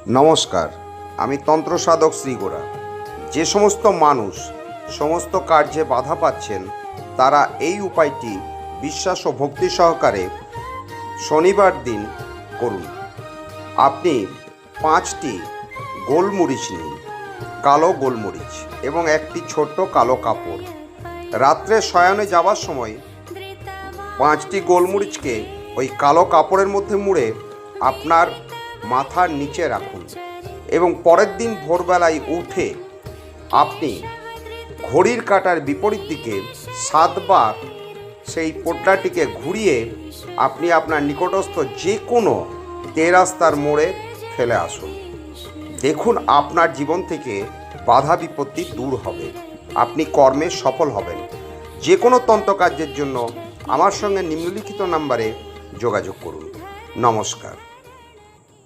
নমস্কার, আমি তন্ত্র সাধক শ্রীগোড়া। যে সমস্ত মানুষ সমস্ত কার্যে বাধা পাচ্ছেন তারা এই উপায়টি বিশ্বাস ও ভক্তি সহকারে শনিবার দিন করুন। আপনি 5টি গোলমরিচ নিন, কালো গোলমরিচ, এবং একটি ছোট্ট কালো কাপড়। রাত্রে শয়নে যাওয়ার সময় 5টি গোলমরিচকে ওই কালো কাপড়ের মধ্যে মুড়ে আপনার মাথার নিচে রাখুন এবং পরের দিন ভোরবেলায় উঠে আপনি ঘড়ির কাঁটার বিপরীত দিকে 7বার সেই পোটলাটিকে ঘুরিয়ে আপনি আপনার নিকটস্থ যে কোনো তেরাস্তার মোড়ে ফেলে আসুন। দেখুন, আপনার জীবন থেকে বাধা বিপত্তি দূর হবে, আপনি কর্মে সফল হবেন। যে কোনো তন্ত্রকার্যের জন্য আমার সঙ্গে নিম্নলিখিত নাম্বারে যোগাযোগ করুন। নমস্কার।